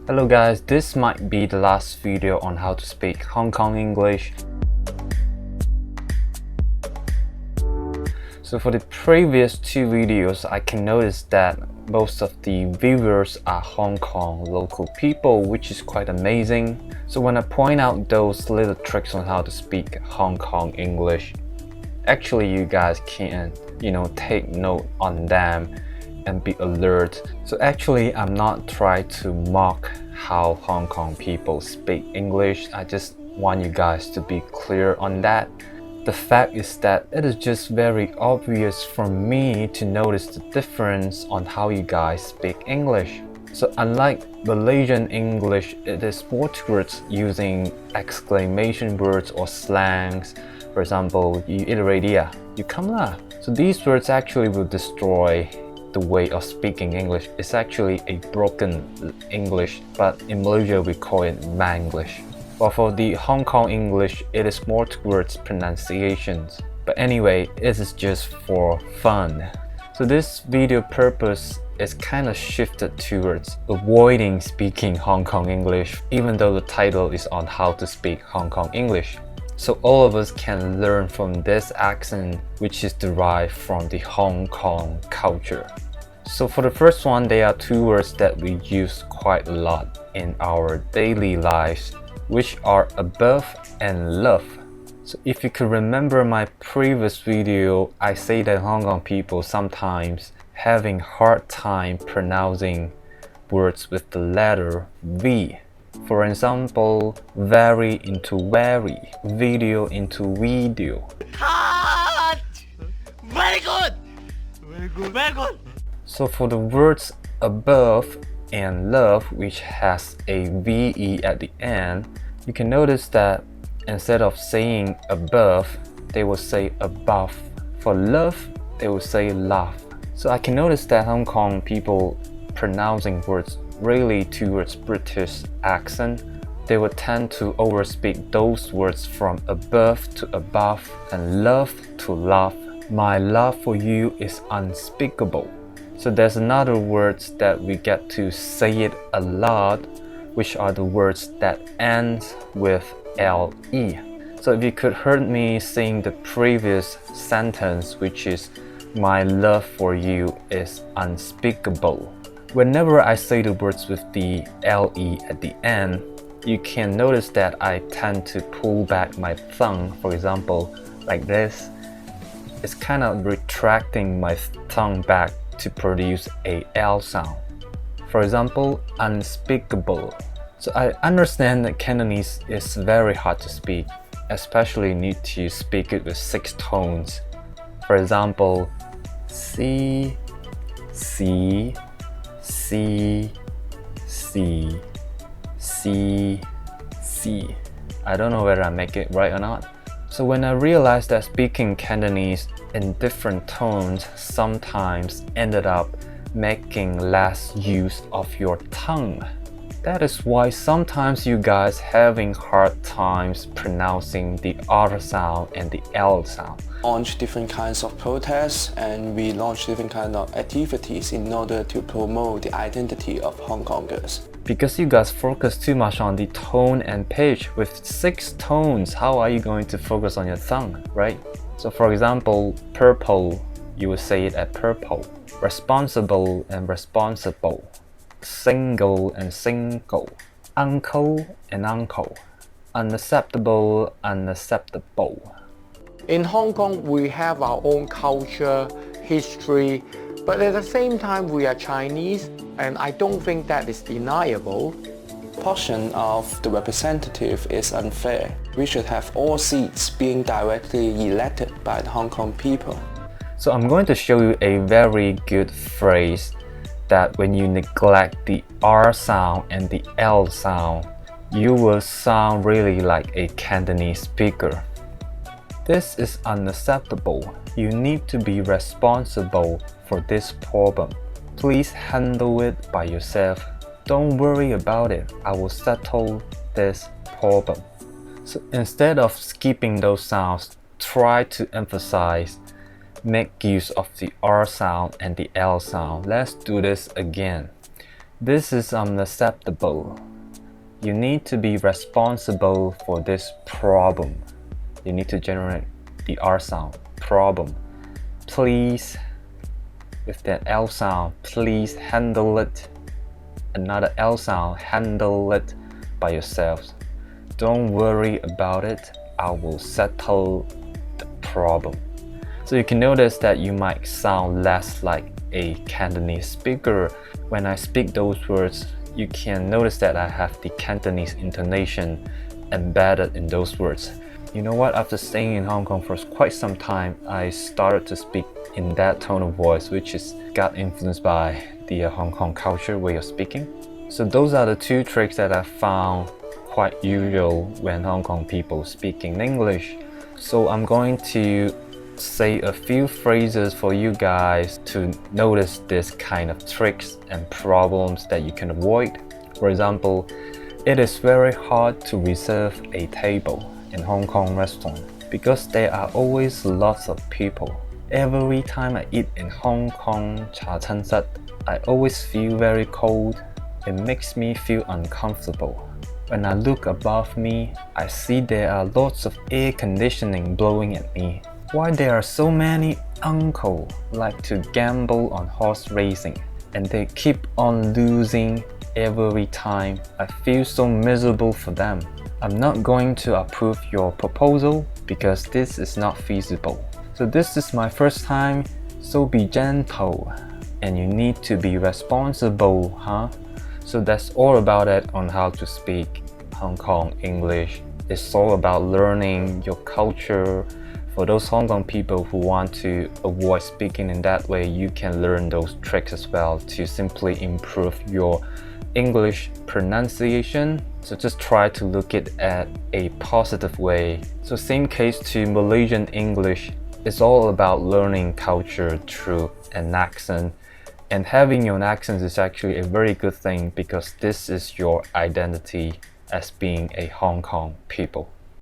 Hello guys, this might be the last video on how to speak Hong Kong English. So for the previous two videos, I can notice that most of the viewers are Hong Kong local people, which is quite amazing. So when I point out those little tricks on how to speak Hong Kong English, actually you guys can, take note on them and be alert. So actually I'm not trying to mock how Hong Kong people speak English. I just want you guys to be clear on that. The fact is that it is just very obvious for me to notice the difference on how you guys speak English. So unlike Malaysian English, it is more towards using exclamation words or slangs. For example, you eat already, you come lah. So these words actually will destroy the way of speaking English. It's actually a broken English, but in Malaysia we call it Manglish. But for the Hong Kong English, it is more towards pronunciations. But anyway, it is just for fun. So this video purpose is kind of shifted towards avoiding speaking Hong Kong English, even though the title is on how to speak Hong Kong English. So all of us can learn from this accent, which is derived from the Hong Kong culture. So for the first one, there are two words that we use quite a lot in our daily lives, which are above and love. So if you could remember my previous video, I say that Hong Kong people sometimes having hard time pronouncing words with the letter V. For example, very into very, video into video. Cut! Very good! Very good, very good! So for the words above and love, which has a VE at the end, you can notice that instead of saying above, they will say above. For love, they will say love. So I can notice that Hong Kong people pronouncing words really towards British accent. They will tend to overspeak those words from above to above and love to love. My love for you is unspeakable. So there's another words that we get to say it a lot, which are the words that end with LE. So if you could heard me saying the previous sentence, which is my love for you is unspeakable. Whenever I say the words with the LE at the end, you can notice that I tend to pull back my tongue, for example, like this. It's kind of retracting my tongue back to produce a L sound. For example, unspeakable. So I understand that Cantonese is very hard to speak, especially need to speak it with 6 tones. For example, C, C, C, C, C, C. I don't know whether I make it right or not. So when I realized that speaking Cantonese in different tones sometimes ended up making less use of your tongue. That is why sometimes you guys having hard times pronouncing the R sound and the L sound. Launch different kinds of protests and we launch different kinds of activities in order to promote the identity of Hong Kongers. Because you guys focus too much on the tone and pitch. With 6 tones, how are you going to focus on your tongue, right? So for example, purple, you would say it at purple. Responsible and responsible. Single and single. Uncle and uncle. Unacceptable, unacceptable. In Hong Kong, we have our own culture, history, but at the same time, we are Chinese, and I don't think that is deniable. Portion of the representative is unfair. We should have all seats being directly elected by the Hong Kong people. So I'm going to show you a very good phrase that when you neglect the R sound and the L sound, you will sound really like a Cantonese speaker. This is unacceptable. You need to be responsible for this problem. Please handle it by yourself. Don't worry about it. I will settle this problem. So instead of skipping those sounds, try to emphasize, make use of the R sound and the L sound. Let's do this again. This is unacceptable. You need to be responsible for this problem. You need to generate the R sound, problem. Please, with that L sound, please handle it. Another L sound, handle it by yourselves. Don't worry about it. I will settle the problem. So you can notice that you might sound less like a Cantonese speaker. When I speak those words, you can notice that I have the Cantonese intonation embedded in those words. You know what? After staying in Hong Kong for quite some time, I started to speak in that tone of voice, which is got influenced by the Hong Kong culture way of speaking. So those are the two tricks that I found quite usual when Hong Kong people speak in English. So I'm going to say a few phrases for you guys to notice this kind of tricks and problems that you can avoid. For example, it is very hard to reserve a table in Hong Kong restaurant because there are always lots of people. Every time I eat in Hong Kong Cha Chan Sat, I always feel very cold. It makes me feel uncomfortable. When I look above me, I see there are lots of air conditioning blowing at me. Why there are so many uncles like to gamble on horse racing and they keep on losing every time. I feel so miserable for them. I'm not going to approve your proposal because this is not feasible. So this is my first time, so be gentle and you need to be responsible, huh? So that's all about it on how to speak Hong Kong English. It's all about learning your culture. For those Hong Kong people who want to avoid speaking in that way, you can learn those tricks as well to simply improve your English pronunciation. So just try to look at it at a positive way. So same case to Malaysian English. It's all about learning culture through an accent. And having your accent is actually a very good thing because this is your identity as being a Hong Kong people.